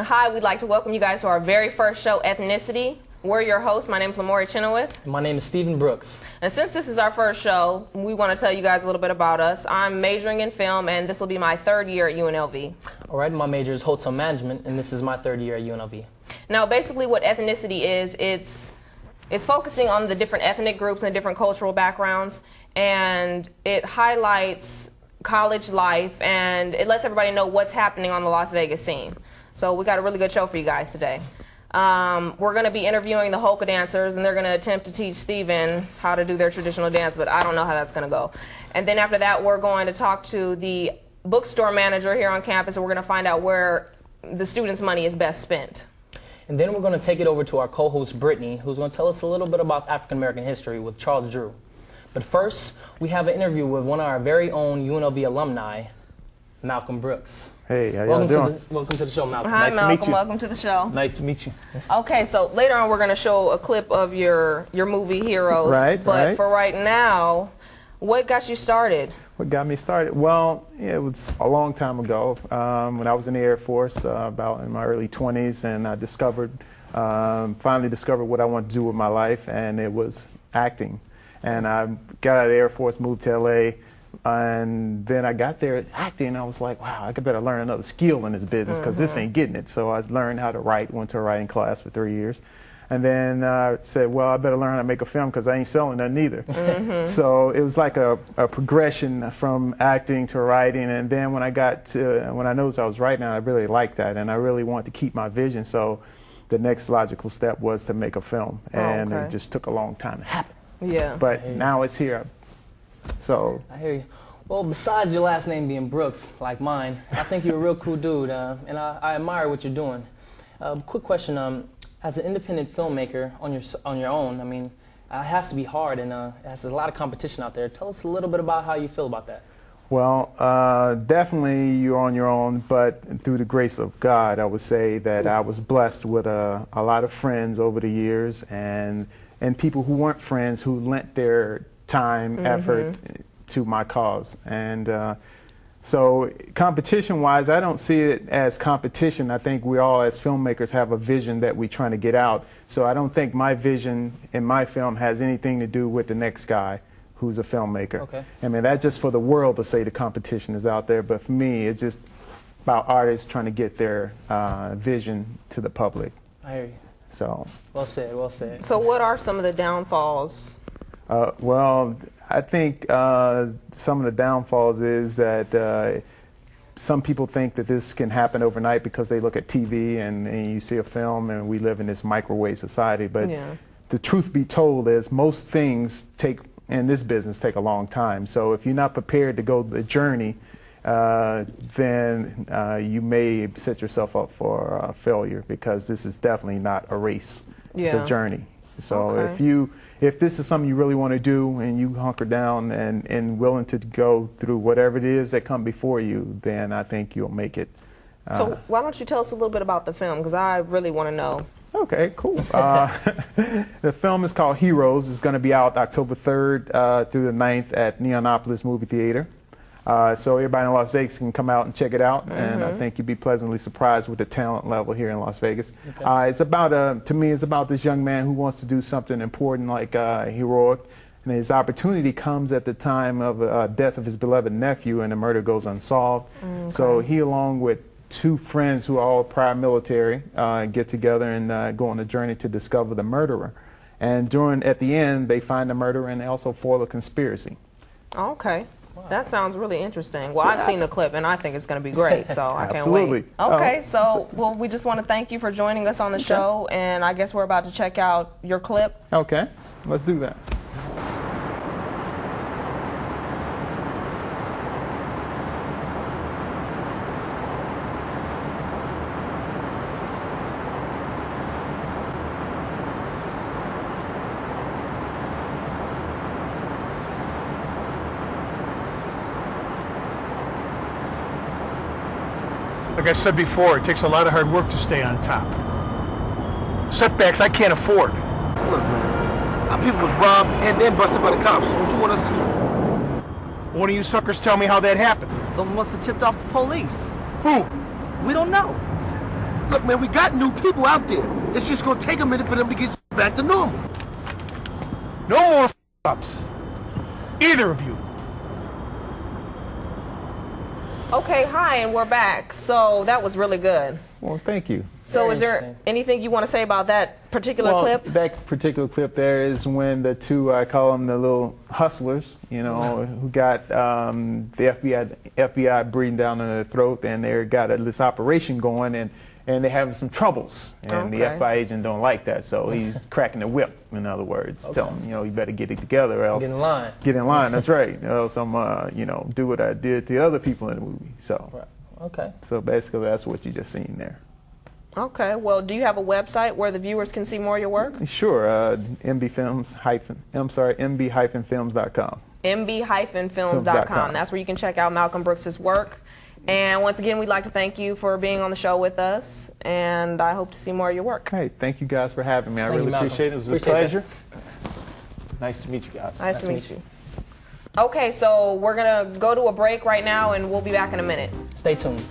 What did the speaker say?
Hi, we'd like to welcome you guys to our very first show, ethniCITY. We're your hosts. My name is Lamori Chenoweth. My name is Stephen Brooks. And since this is our first show, we want to tell you guys a little bit about us. I'm majoring in film, and this will be my third year at UNLV. All right, my major is hotel management, and this is my third year at UNLV. Now, basically what ethnicity is, it's focusing on the different ethnic groups and different cultural backgrounds, and it highlights college life, and it lets everybody know what's happening on the Las Vegas scene. So we got a really good show for you guys today. We're going to be interviewing the Haka dancers, and they're going to attempt to teach Steven how to do their traditional dance, but I don't know how that's going to go. And then after that, we're going to talk to the bookstore manager here on campus, and we're going to find out where the students' money is best spent. And then we're going to take it over to our co-host, Brittany, who's going to tell us a little bit about African-American history with Charles Drew. But first, we have an interview with one of our very own UNLV alumni, Malcolm Brooks. Hey, how y'all doing? Welcome to the show, Malcolm. Hi, Nice to meet Malcolm. you. Welcome to the show. Nice to meet you. Okay, so later on we're going to show a clip of your movie Heroes. Right, but right. for right now, what got you started? What got me started? Well, yeah, it was a long time ago when I was in the Air Force, about in my early 20s, and I finally discovered what I wanted to do with my life, and it was acting. And I got out of the Air Force, moved to LA, and then I got there acting, and I was like, wow, I could better learn another skill in this business because this ain't getting it. So I learned how to write, went to a writing class for 3 years, and then said, well, I better learn how to make a film because I ain't selling nothing either. So it was like a progression from acting to writing, and then when I noticed I was writing, I really liked that, and I really wanted to keep my vision. So the next logical step was to make a film, and it just took a long time to happen. Yeah. But now it's here. So I hear you. Well, besides your last name being Brooks, like mine, I think you're a real cool dude, and I admire what you're doing. Quick question, as an independent filmmaker on your own, I mean, it has to be hard, and there's a lot of competition out there. Tell us a little bit about how you feel about that. Well, definitely you're on your own, but through the grace of God, I would say that I was blessed with a lot of friends over the years, and people who weren't friends who lent their time, effort to my cause. And so competition-wise, I don't see it as competition. I think we all as filmmakers have a vision that we're trying to get out. So I don't think my vision in my film has anything to do with the next guy who's a filmmaker. Okay. I mean, that's just for the world to say the competition is out there, but for me, it's just about artists trying to get their vision to the public. I hear you. So. Well said, well said. So what are some of the downfalls? Well, I think some of the downfalls is that some people think that this can happen overnight because they look at TV and you see a film, and we live in this microwave society. But the truth be told is most things in this business take a long time. So if you're not prepared to go the journey, then you may set yourself up for failure, because this is definitely not a race. It's a journey. So if this is something you really want to do, and you hunker down and willing to go through whatever it is that come before you, then I think you'll make it. So why don't you tell us a little bit about the film, because I really want to know. Okay, cool. The film is called Heroes. It's going to be out October 3rd through the 9th at Neonopolis Movie Theater. So everybody in Las Vegas can come out and check it out, and I think you'd be pleasantly surprised with the talent level here in Las Vegas. Okay. It's about, to me, it's about this young man who wants to do something important like heroic, and his opportunity comes at the time of death of his beloved nephew, and the murder goes unsolved. So he, along with two friends who are all prior military, get together and go on a journey to discover the murderer. And at the end, they find the murderer, and they also foil a conspiracy. Okay. That sounds really interesting. Well, I've seen the clip, and I think it's going to be great, so I can't wait. Okay, so well, we just want to thank you for joining us on the show, and I guess we're about to check out your clip. Okay, let's do that. Like I said before, it takes a lot of hard work to stay on top. Setbacks I can't afford. Look, man, our people was robbed and then busted by the cops. What you want us to do? One of you suckers tell me how that happened. Someone must have tipped off the police. Who? We don't know. Look, man, we got new people out there. It's just gonna take a minute for them to get back to normal. No more ups. Either of you. Okay, hi, and we're back. So that was really good. Well, thank you. So Very is there interesting. anything you want to say about that particular clip? That particular clip there is when the two, I call them the little hustlers, you know, who got the FBI breathing down their throat, and they got this operation going, and they're having some troubles, and the Okay. FBI agent don't like that, so he's cracking the whip. In other words, tell him, you know, you better get it together, or else Get in line. Get in line. That's right. Or else I'm, you know, do what I did to other people in the movie. So, Right. Okay. so basically, that's what you just seen there. Okay, well, do you have a website where the viewers can see more of your work? Sure. mb-films.com. mb-films.com. That's where you can check out Malcolm Brooks's work. And once again, we'd like to thank you for being on the show with us, and I hope to see more of your work. Hey, thank you guys for having me. I Thank you, really Malcolm. appreciate it. It was a Appreciate pleasure. Nice to meet you guys. Nice to meet you. Okay, so we're going to go to a break right now, and we'll be back in a minute. Stay tuned.